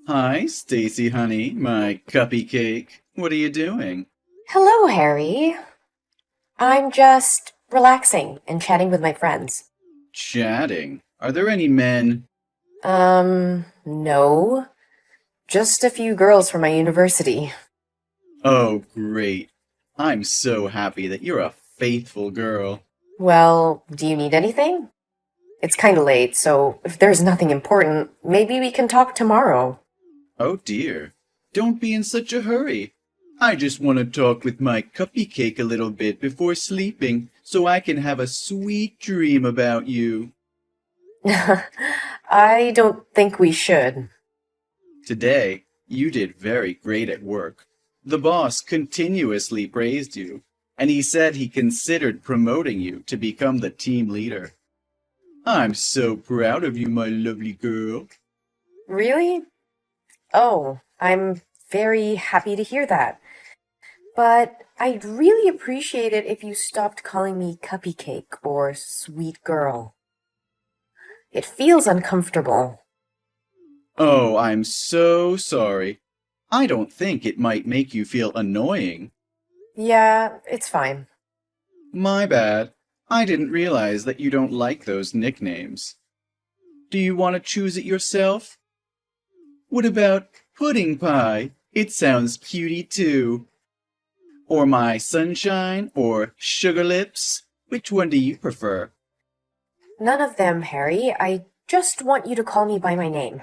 Hi, Stacy, honey, my cuppy cake. What are you doing? Hello, Harry. I'm just relaxing and chatting with my friends. Chatting. Are there any men? No. Just a few girls from my university. Oh, great. I'm so happy that you're a faithful girl. Well, do you need anything? It's kinda late, so if there's nothing important, maybe we can talk tomorrow. Oh dear. Don't be in such a hurry. I just want to talk with my cuppy cake a little bit before sleeping so I can have a sweet dream about you. I don't think we should. Today, you did very great at work. The boss continuously praised you, and he said he considered promoting you to become the team leader. I'm so proud of you, my lovely girl. Really? Oh, I'm very happy to hear that. But I'd really appreciate it if you stopped calling me Cuppy Cake or Sweet Girl. It feels uncomfortable. Oh, I'm so sorry. I don't think it might make you feel annoying. Yeah, it's fine. My bad. I didn't realize that you don't like those nicknames. Do you want to choose it yourself? What about pudding pie? It sounds cutie too. Or my sunshine or sugar lips? Which one do you prefer? None of them, Harry. I just want you to call me by my name.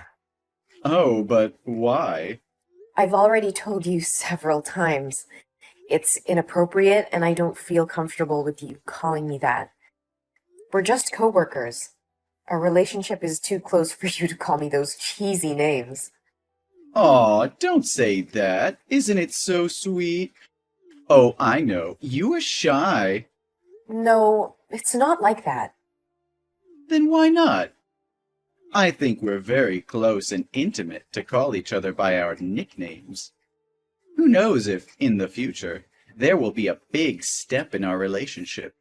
Oh, but why? I've already told you several times. It's inappropriate, and I don't feel comfortable with you calling me that. We're just coworkers. Our relationship is too close for you to call me those cheesy names. Aw, don't say that. Isn't it so sweet? Oh, I know. You are shy. No, it's not like that. Then why not? I think we're very close and intimate to call each other by our nicknames. Who knows if, in the future, there will be a big step in our relationship.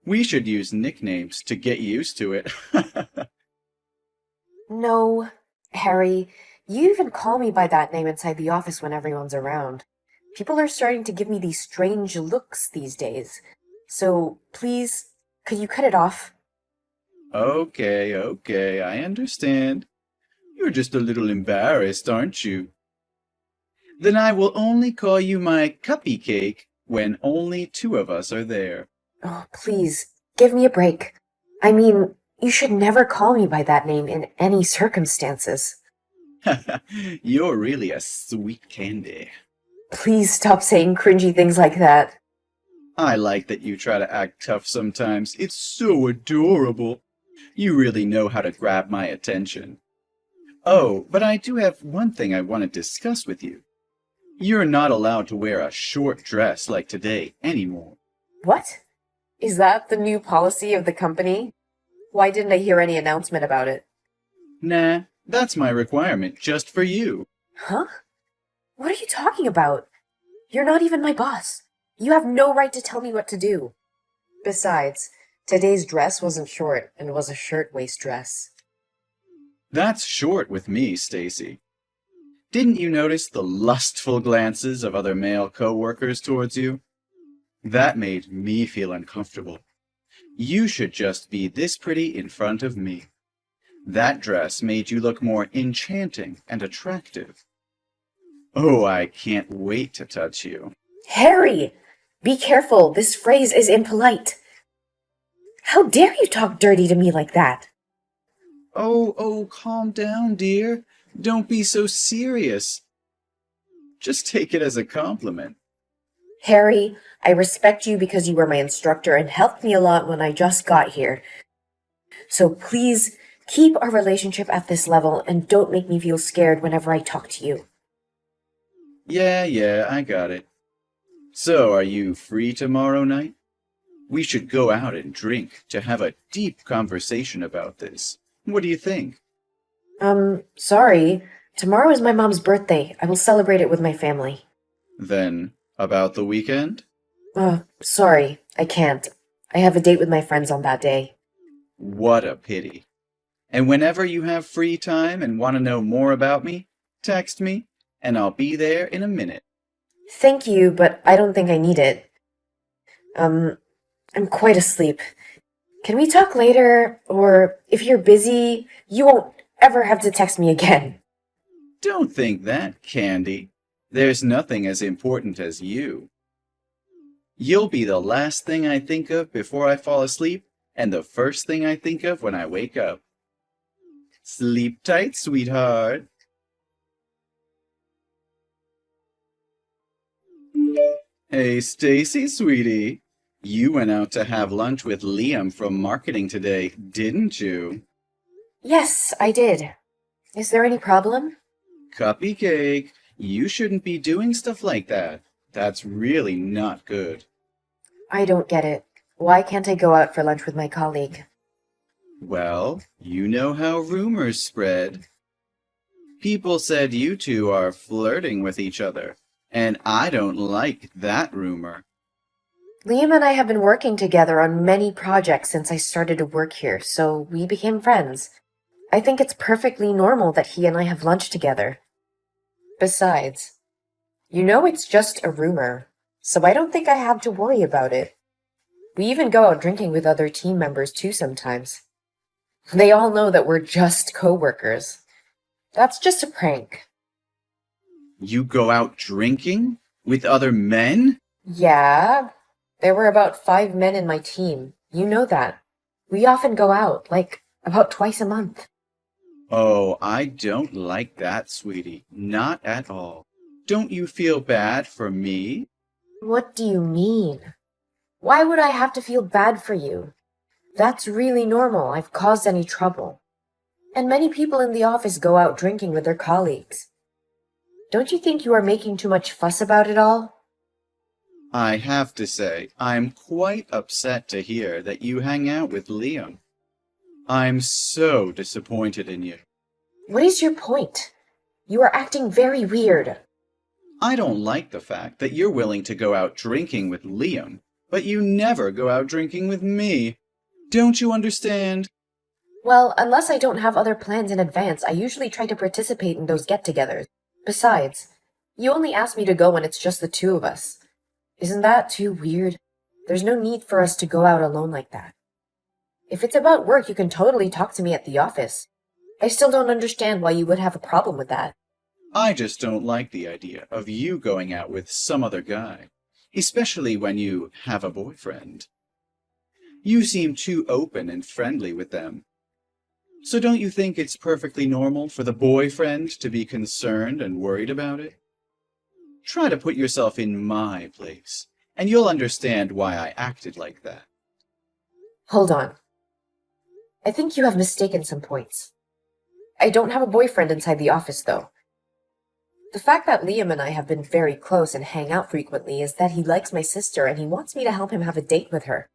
We should use nicknames to get used to it. No, Harry, you even call me by that name inside the office when everyone's around. People are starting to give me these strange looks these days. So, please, could you cut it off? Okay, okay, I understand. You're just a little embarrassed, aren't you? Then I will only call you my cuppy cake when only two of us are there. Oh, please, give me a break. I mean, you should never call me by that name in any circumstances. You're really a sweet candy. Please stop saying cringy things like that. I like that you try to act tough sometimes. It's so adorable. You really know how to grab my attention. Oh, but I do have one thing I want to discuss with you. You're not allowed to wear a short dress like today anymore. What? Is that the new policy of the company? Why didn't I hear any announcement about it? Nah, that's my requirement just for you. Huh? What are you talking about? You're not even my boss. You have no right to tell me what to do. Besides, today's dress wasn't short and was a shirtwaist dress. That's short with me, Stacy. Didn't you notice the lustful glances of other male coworkers towards you? That made me feel uncomfortable. You should just be this pretty in front of me. That dress made you look more enchanting and attractive. Oh, I can't wait to touch you. Harry! Be careful, this phrase is impolite. How dare you talk dirty to me like that? Oh, calm down, dear. Don't be so serious. Just take it as a compliment. Harry, I respect you because you were my instructor and helped me a lot when I just got here. So please keep our relationship at this level and don't make me feel scared whenever I talk to you. Yeah, I got it. So, are you free tomorrow night? We should go out and drink to have a deep conversation about this. What do you think? Sorry. Tomorrow is my mom's birthday. I will celebrate it with my family. Then, about the weekend? Sorry. I can't. I have a date with my friends on that day. What a pity. And whenever you have free time and want to know more about me, Text me, and I'll be there in a minute. Thank you, but I don't think I need it. I'm quite asleep. Can we talk later? Or if you're busy, you won't ever have to text me again. Don't think that, Candy. There's nothing as important as you. You'll be the last thing I think of before I fall asleep, and the first thing I think of when I wake up. Sleep tight, sweetheart. Hey, Stacy, sweetie. You went out to have lunch with Liam from marketing today, didn't you? Yes, I did. Is there any problem? Cupcake, you shouldn't be doing stuff like that. That's really not good. I don't get it. Why can't I go out for lunch with my colleague? Well, you know how rumors spread. People said you two are flirting with each other, and I don't like that rumor. Liam and I have been working together on many projects since I started to work here, so we became friends. I think it's perfectly normal that he and I have lunch together. Besides, you know it's just a rumor, so I don't think I have to worry about it. We even go out drinking with other team members too sometimes. They all know that we're just coworkers. That's just a prank. You go out drinking with other men? Yeah, there were about 5 men in my team. You know that. We often go out, like about twice a month. Oh, I don't like that, sweetie. Not at all. Don't you feel bad for me? What do you mean? Why would I have to feel bad for you? That's really normal. I've caused any trouble. And many people in the office go out drinking with their colleagues. Don't you think you are making too much fuss about it all? I have to say, I'm quite upset to hear that you hang out with Liam. I'm so disappointed in you. What is your point? You are acting very weird. I don't like the fact that you're willing to go out drinking with Liam, but you never go out drinking with me. Don't you understand? Well, unless I don't have other plans in advance, I usually try to participate in those get-togethers. Besides, you only ask me to go when it's just the two of us. Isn't that too weird? There's no need for us to go out alone like that. If it's about work, you can totally talk to me at the office. I still don't understand why you would have a problem with that. I just don't like the idea of you going out with some other guy, especially when you have a boyfriend. You seem too open and friendly with them. So don't you think it's perfectly normal for the boyfriend to be concerned and worried about it? Try to put yourself in my place, and you'll understand why I acted like that. Hold on. I think you have mistaken some points. I don't have a boyfriend inside the office, though. The fact that Liam and I have been very close and hang out frequently is that he likes my sister and he wants me to help him have a date with her.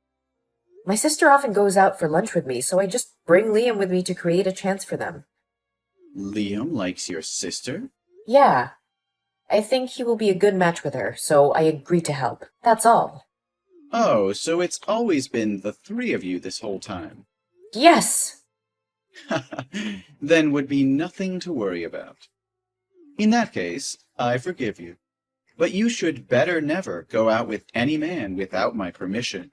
My sister often goes out for lunch with me, so I just bring Liam with me to create a chance for them. Liam likes your sister? Yeah. I think he will be a good match with her, so I agreed to help. That's all. Oh, so it's always been the three of you this whole time. Yes! Then would be nothing to worry about. In that case, I forgive you. But you should better never go out with any man without my permission.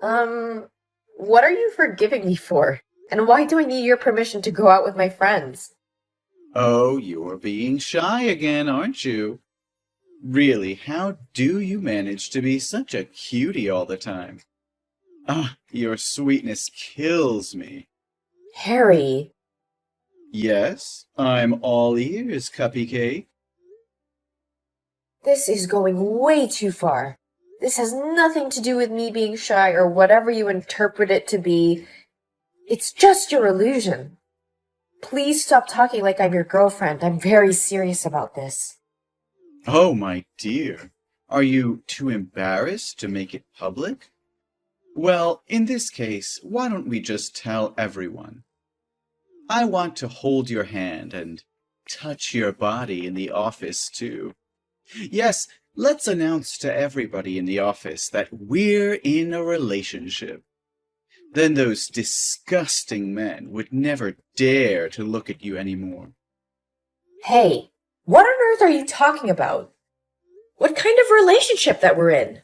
What are you forgiving me for? And why do I need your permission to go out with my friends? Oh, you're being shy again, aren't you? Really, how do you manage to be such a cutie all the time? Ah, your sweetness kills me. Harry. Yes, I'm all ears, Cupcake. This is going way too far. This has nothing to do with me being shy or whatever you interpret it to be. It's just your illusion. Please stop talking like I'm your girlfriend. I'm very serious about this. Oh, my dear, are you too embarrassed to make it public? Well, in this case, why don't we just tell everyone? I want to hold your hand and touch your body in the office, too. Yes, let's announce to everybody in the office that we're in a relationship. Then those disgusting men would never dare to look at you anymore. Hey, what on earth are you talking about? What kind of relationship that we're in?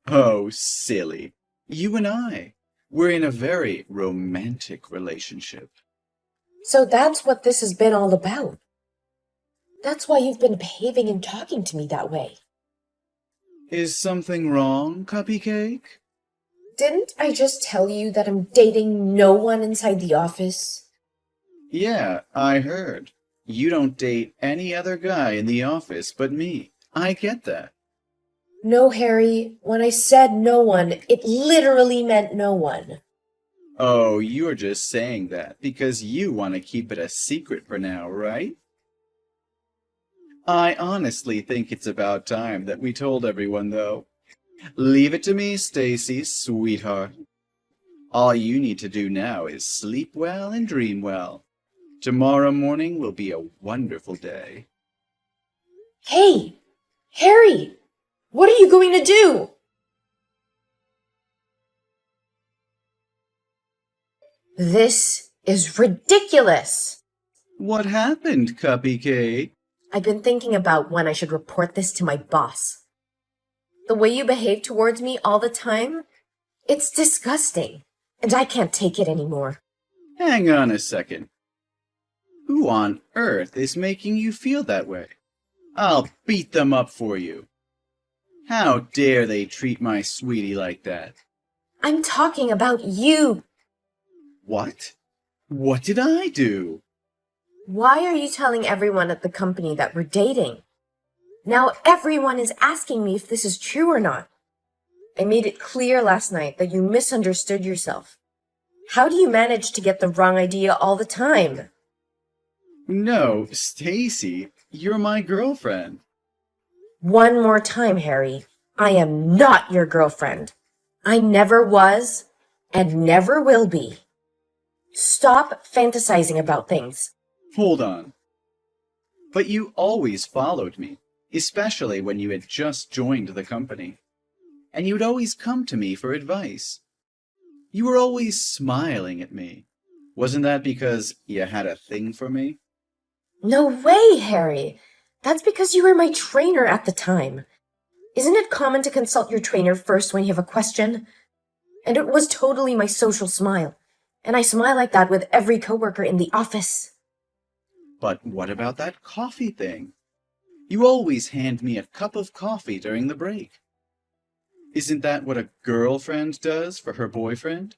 Oh, silly. You and I. We're in a very romantic relationship. So that's what this has been all about. That's why you've been behaving and talking to me that way. Is something wrong, Cupcake? Didn't I just tell you that I'm dating no one inside the office? Yeah, I heard. You don't date any other guy in the office but me. I get that. No, Harry. When I said no one, it literally meant no one. Oh, you're just saying that because you want to keep it a secret for now, right? I honestly think it's about time that we told everyone, though. Leave it to me, Stacy, sweetheart. All you need to do now is sleep well and dream well. Tomorrow morning will be a wonderful day. Hey, Harry, what are you going to do? This is ridiculous. What happened, Cupcake? I've been thinking about when I should report this to my boss. The way you behave towards me all the time, it's disgusting, and I can't take it anymore. Hang on a second. Who on earth is making you feel that way? I'll beat them up for you. How dare they treat my sweetie like that? I'm talking about you. What? What did I do? Why are you telling everyone at the company that we're dating? Now everyone is asking me if this is true or not. I made it clear last night that you misunderstood yourself. How do you manage to get the wrong idea all the time? No, Stacy, you're my girlfriend. One more time, Harry. I am not your girlfriend. I never was and never will be. Stop fantasizing about things. Hold on. But you always followed me, especially when you had just joined the company. And you'd always come to me for advice. You were always smiling at me. Wasn't that because you had a thing for me? No way, Harry. That's because you were my trainer at the time. Isn't it common to consult your trainer first when you have a question? And it was totally my social smile. And I smile like that with every coworker in the office. But what about that coffee thing? You always hand me a cup of coffee during the break. Isn't that what a girlfriend does for her boyfriend?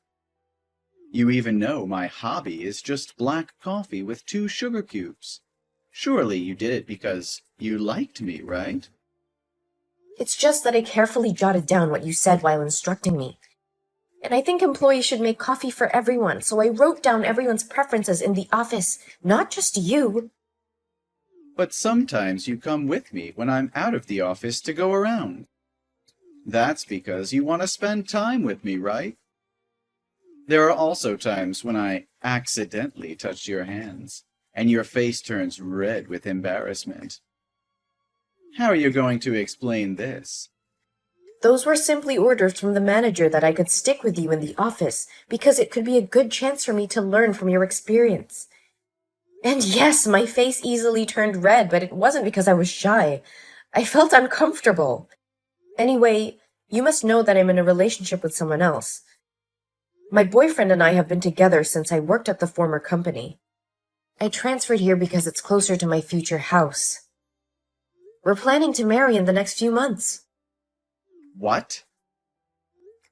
You even know my hobby is just black coffee with 2 sugar cubes. Surely you did it because you liked me, right? It's just that I carefully jotted down what you said while instructing me. And I think employees should make coffee for everyone, so I wrote down everyone's preferences in the office, not just you. But sometimes you come with me when I'm out of the office to go around. That's because you want to spend time with me, right? There are also times when I accidentally touch your hands, and your face turns red with embarrassment. How are you going to explain this? Those were simply orders from the manager that I could stick with you in the office, because it could be a good chance for me to learn from your experience. And yes, my face easily turned red, but it wasn't because I was shy. I felt uncomfortable. Anyway, you must know that I'm in a relationship with someone else. My boyfriend and I have been together since I worked at the former company. I transferred here because it's closer to my future house. We're planning to marry in the next few months. What?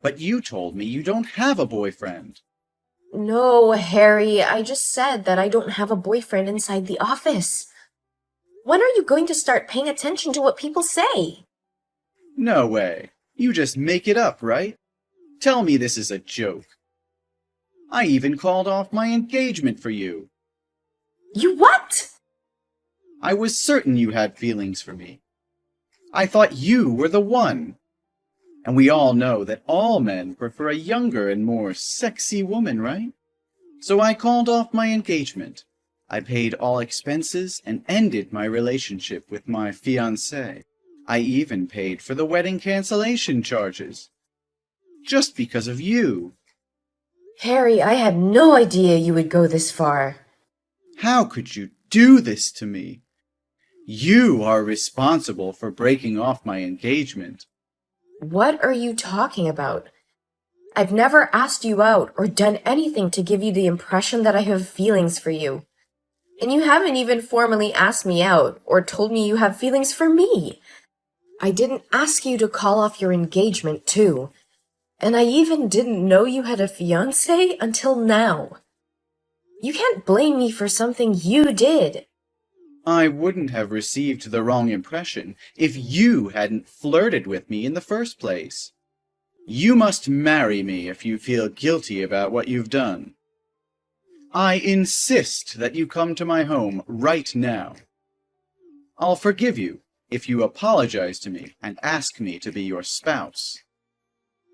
But you told me you don't have a boyfriend. No, Harry, I just said that I don't have a boyfriend inside the office. When are you going to start paying attention to what people say? No way. You just make it up, right? Tell me this is a joke. I even called off my engagement for you. You what? I was certain you had feelings for me. I thought you were the one. And we all know that all men prefer a younger and more sexy woman, right? So I called off my engagement. I paid all expenses and ended my relationship with my fiancée. I even paid for the wedding cancellation charges. Just because of you. Harry, I had no idea you would go this far. How could you do this to me? You are responsible for breaking off my engagement. What are you talking about? I've never asked you out or done anything to give you the impression that I have feelings for you. And you haven't even formally asked me out or told me you have feelings for me. I didn't ask you to call off your engagement, too. And I even didn't know you had a fiancé until now. You can't blame me for something you did. I wouldn't have received the wrong impression if you hadn't flirted with me in the first place. You must marry me if you feel guilty about what you've done. I insist that you come to my home right now. I'll forgive you if you apologize to me and ask me to be your spouse.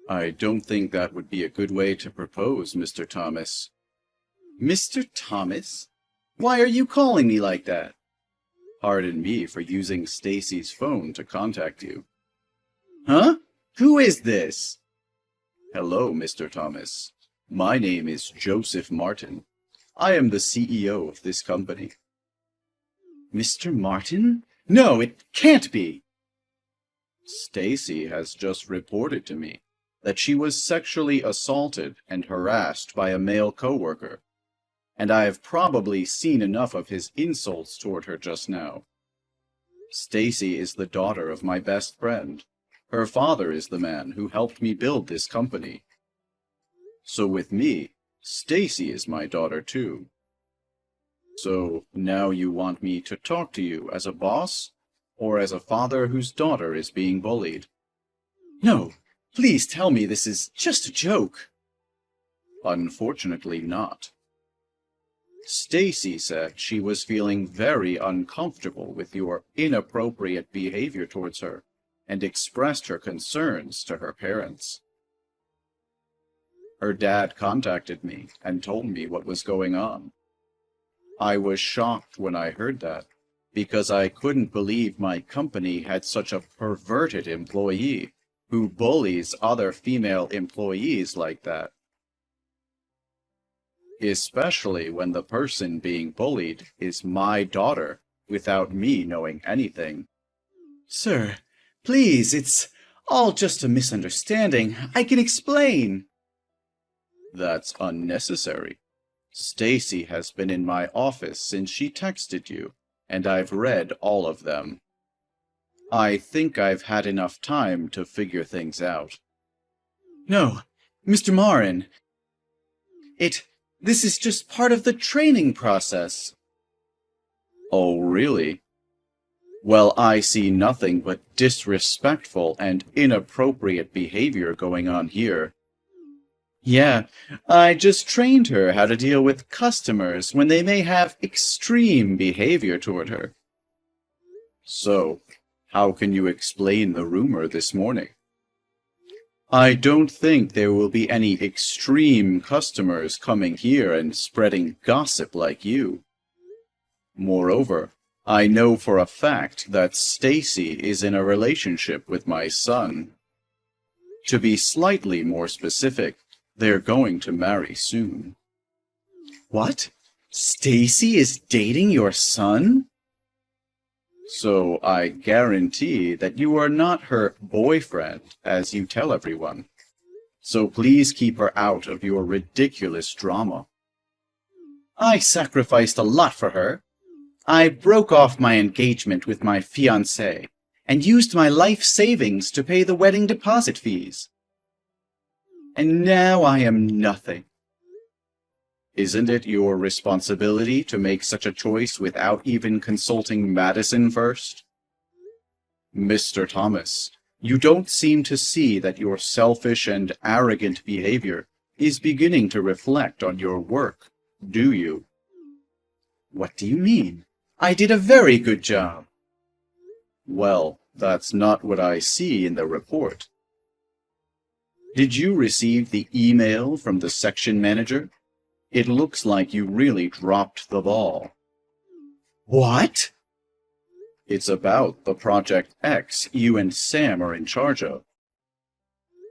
I don't think that would be a good way to propose, Mr. Thomas. Mr. Thomas? Why are you calling me like that? Pardon me for using Stacy's phone to contact you. Huh? Who is this? Hello, Mr. Thomas. My name is Joseph Martin. I am the CEO of this company. Mr. Martin? No, it can't be. Stacy has just reported to me that she was sexually assaulted and harassed by a male coworker, and I have probably seen enough of his insults toward her just now. Stacy is the daughter of my best friend. Her father is the man who helped me build this company. So with me, Stacy is my daughter too. So now you want me to talk to you as a boss, or as a father whose daughter is being bullied? No, please tell me this is just a joke. Unfortunately not. Stacy said she was feeling very uncomfortable with your inappropriate behavior towards her and expressed her concerns to her parents. Her dad contacted me and told me what was going on. I was shocked when I heard that, because I couldn't believe my company had such a perverted employee who bullies other female employees like that. Especially when the person being bullied is my daughter, without me knowing anything. Sir, please, it's all just a misunderstanding. I can explain. That's unnecessary. Stacy has been in my office since she texted you, and I've read all of them. I think I've had enough time to figure things out. No, Mr. Marin. This is just part of the training process. Oh, really? Well, I see nothing but disrespectful and inappropriate behavior going on here. Yeah, I just trained her how to deal with customers when they may have extreme behavior toward her. So, how can you explain the rumor this morning? I don't think there will be any extreme customers coming here and spreading gossip like you. Moreover, I know for a fact that Stacy is in a relationship with my son. To be slightly more specific, they're going to marry soon. What? Stacy is dating your son? So I guarantee that you are not her boyfriend, as you tell everyone. So please keep her out of your ridiculous drama. I sacrificed a lot for her. I broke off my engagement with my fiancé and used my life savings to pay the wedding deposit fees. And now I am nothing. Isn't it your responsibility to make such a choice without even consulting Madison first? Mr. Thomas, you don't seem to see that your selfish and arrogant behavior is beginning to reflect on your work, do you? What do you mean? I did a very good job. Well, that's not what I see in the report. Did you receive the email from the section manager? It looks like you really dropped the ball. What? It's about the Project X you and Sam are in charge of.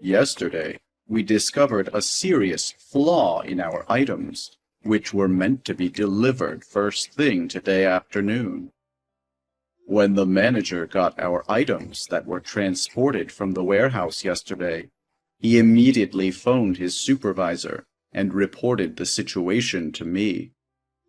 Yesterday, we discovered a serious flaw in our items, which were meant to be delivered first thing today afternoon. When the manager got our items that were transported from the warehouse yesterday, he immediately phoned his supervisor and reported the situation to me.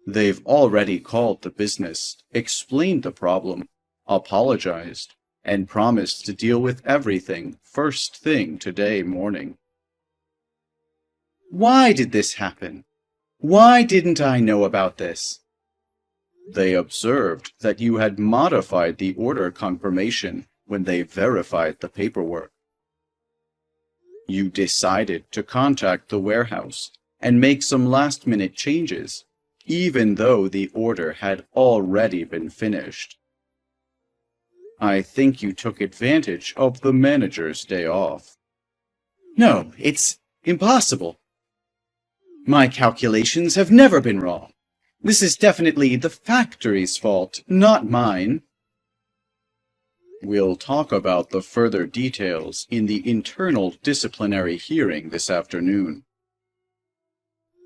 They've already called the business, explained the problem, apologized, and promised to deal with everything first thing today morning. Why did this happen? Why didn't I know about this? They observed that you had modified the order confirmation when they verified the paperwork. You decided to contact the warehouse and make some last-minute changes, even though the order had already been finished. I think you took advantage of the manager's day off. No, it's impossible. My calculations have never been wrong. This is definitely the factory's fault, not mine. We'll talk about the further details in the internal disciplinary hearing this afternoon.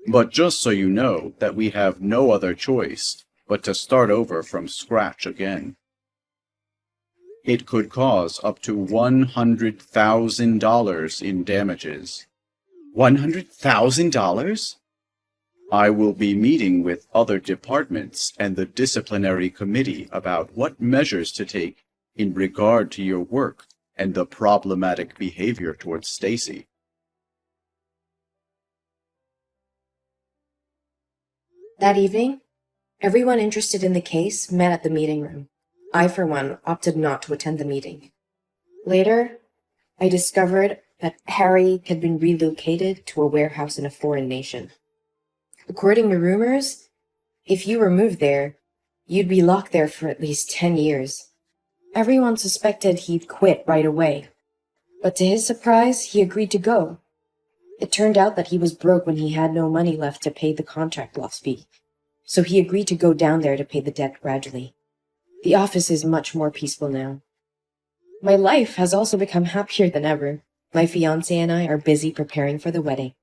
But just so you know that we have no other choice but to start over from scratch again. It could cause up to $100,000 in damages. $100,000? I will be meeting with other departments and the disciplinary committee about what measures to take in regard to your work and the problematic behavior towards Stacy. That evening, everyone interested in the case met at the meeting room. I, for one, opted not to attend the meeting. Later, I discovered that Harry had been relocated to a warehouse in a foreign nation. According to rumors, if you were moved there, you'd be locked there for at least 10 years. Everyone suspected he'd quit right away, but to his surprise, he agreed to go. It turned out that he was broke when he had no money left to pay the contract loss fee, so he agreed to go down there to pay the debt gradually. The office is much more peaceful now. My life has also become happier than ever. My fiancé and I are busy preparing for the wedding.